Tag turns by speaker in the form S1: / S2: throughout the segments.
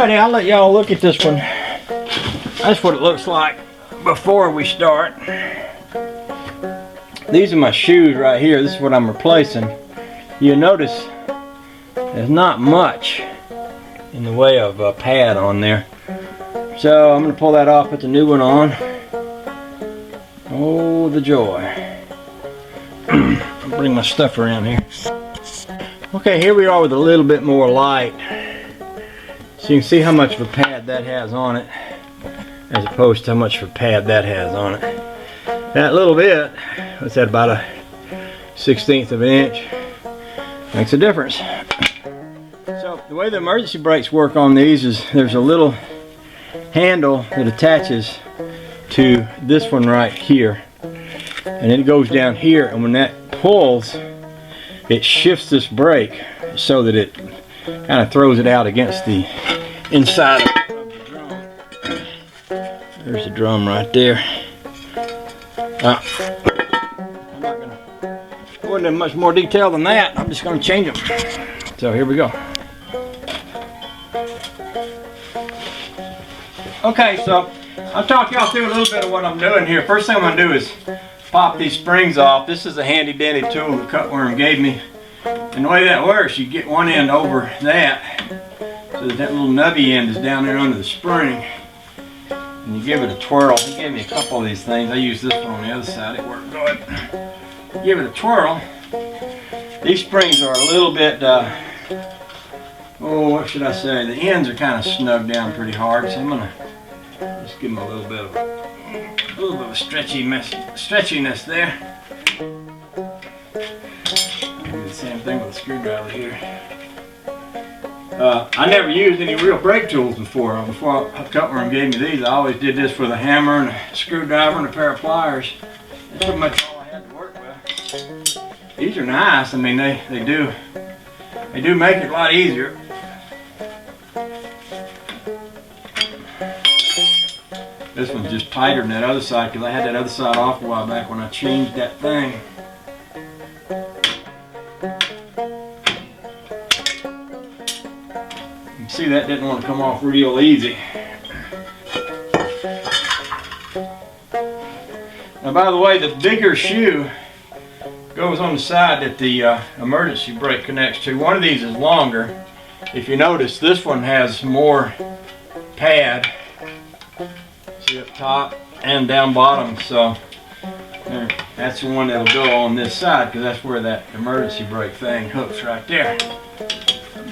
S1: Alrighty, I'll let y'all look at this one. That's what it looks like before we start. These are my shoes right here. This is what I'm replacing. You'll notice there's not much in the way of a pad on there. So I'm going to pull that off, put the new one on. Oh, the joy. I'll bring my stuff around here. Okay, here we are with a little bit more light. So you can see how much of a pad that has on it, as opposed to how much of a pad that has on it. That little bit, what's that, about a 1/16 of an inch, makes a difference. So the way the emergency brakes work on these is there's a little handle that attaches to this one right here, and it goes down here, and when that pulls, it shifts this brake so that it kind of throws it out against the inside of the drum. There's the drum right there. I'm not going to go into much more detail than that. I'm just going to change them. So here we go. Okay, so I'll talk y'all through a little bit of what I'm doing here. First thing I'm going to do is pop these springs off. This is a handy dandy tool the cutworm gave me. And the way that works, you get one end over that, so that little nubby end is down there under the spring. And you give it a twirl. He gave me a couple of these things. I used this one on the other side. It worked good. Give it a twirl. These springs are a little bit, what should I say? The ends are kind of snugged down pretty hard, so I'm going to just give them a little bit of a stretchiness there. Do the same thing with a screwdriver here. I never used any real brake tools before. Before Cutworm gave me these, I always did this with a hammer and a screwdriver and a pair of pliers. That's pretty much all I had to work with. These are nice. I mean, they do make it a lot easier. This one's just tighter than that other side because I had that other side off a while back when I changed that thing. See, that didn't want to come off real easy. Now, by the way, the bigger shoe goes on the side that the emergency brake connects to. One of these is longer. If you notice, this one has more pad. See, up top and down bottom. So that's the one that'll go on this side because that's where that emergency brake thing hooks right there.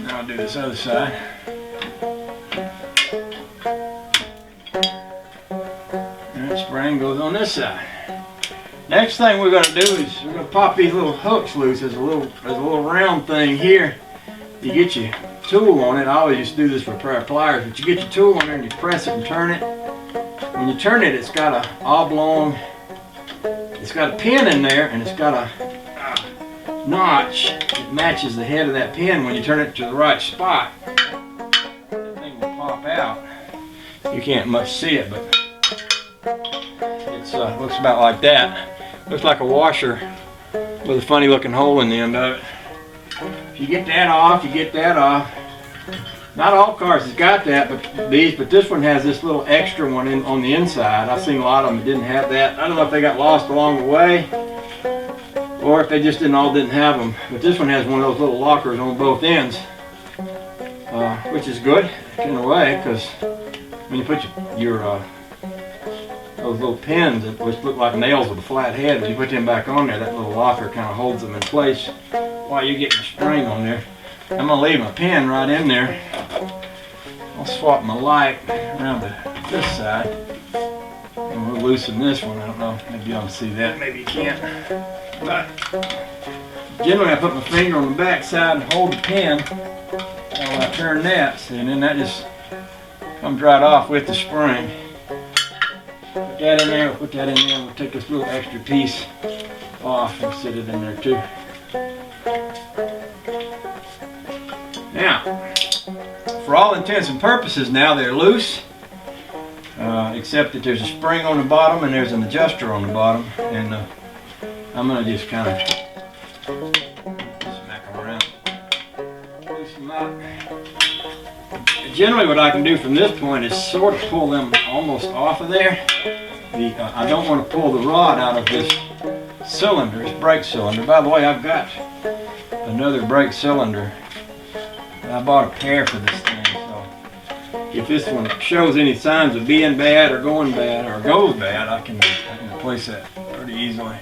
S1: Now I'll do this other side. And that spring goes on this side. Next thing we're going to do is we're going to pop these little hooks loose. There's a little round thing here. You get your tool on it. I always just do this with a pair of pliers, but you get your tool on there and you press it and turn it. When you turn it, it's got a oblong, it's got a pin in there, and it's got a notch that matches the head of that pin. When you turn it to the right spot, that thing will pop out. You can't much see it, but it looks about like that. Looks like a washer with a funny looking hole in the end of it. If you get that off, you get that off. Not all cars has got that, but this one has this little extra one on the inside. I've seen a lot of them that didn't have that. I don't know if they got lost along the way or if they just didn't have them. But this one has one of those little lockers on both ends, which is good in a way, because when you put your those little pins which look like nails with a flat head, when you put them back on there, that little locker kind of holds them in place while you're getting the spring on there. I'm going to leave my pin right in there. I'll swap my light around to this side. And we'll loosen this one. I don't know, maybe y'all can see that, maybe you can't. But generally I put my finger on the back side and hold the pin while I turn that, and then that just comes right off with the spring. Put that in there, we'll put that in there, and we'll take this little extra piece off and set it in there too. Now, for all intents and purposes now they're loose, except that there's a spring on the bottom and there's an adjuster on the bottom, and I'm going to just kind of smack them around, loosen them up, generally what I can do from this point is sort of pull them almost off of there. I don't want to pull the rod out of this cylinder, this brake cylinder. By the way, I've got another brake cylinder. I bought a pair for this thing, so if this one shows any signs of being bad or going bad or goes bad, I can replace that pretty easily.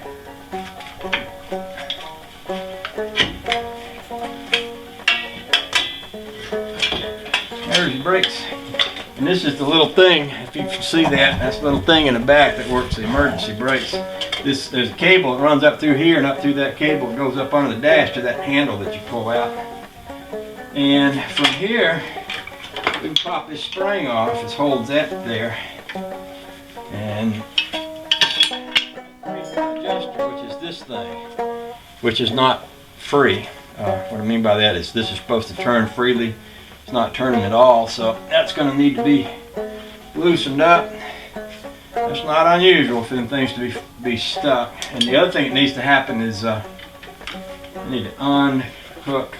S1: There's your brakes. And this is the little thing, if you can see that, that's the little thing in the back that works the emergency brakes. There's a cable that runs up through here, and up through that cable it goes up under the dash to that handle that you pull out. And from here, we can pop this spring off. This holds that there. And adjuster, which is this thing, which is not free. What I mean by that is this is supposed to turn freely. It's not turning at all, so that's going to need to be loosened up. That's not unusual for them things to be stuck. And the other thing that needs to happen is I need to unhook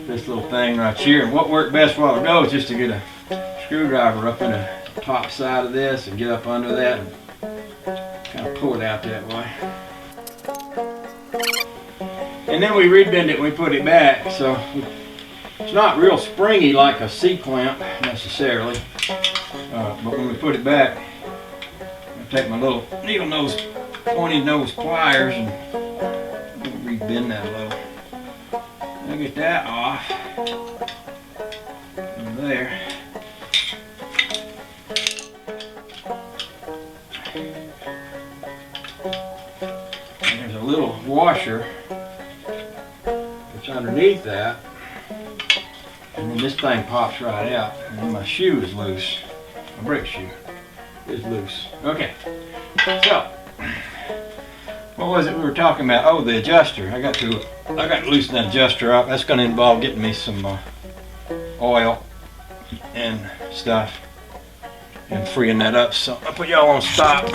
S1: this little thing right here. And what worked best a while ago is just to get a screwdriver up in the top side of this and get up under that and kind of pull it out that way. And then we rebend it and we put it back. So it's not real springy like a C-clamp necessarily, but when we put it back, I take my little needle nose, pointy nose pliers and rebend that a little. I'll get that off from there. And there's a little washer that's underneath that. And then this thing pops right out, and then my shoe is loose. My brake shoe is loose. Okay, so what was it we were talking about? Oh, the adjuster. I got to loosen that adjuster up. That's going to involve getting me some oil and stuff and freeing that up. So I'll put y'all on stop.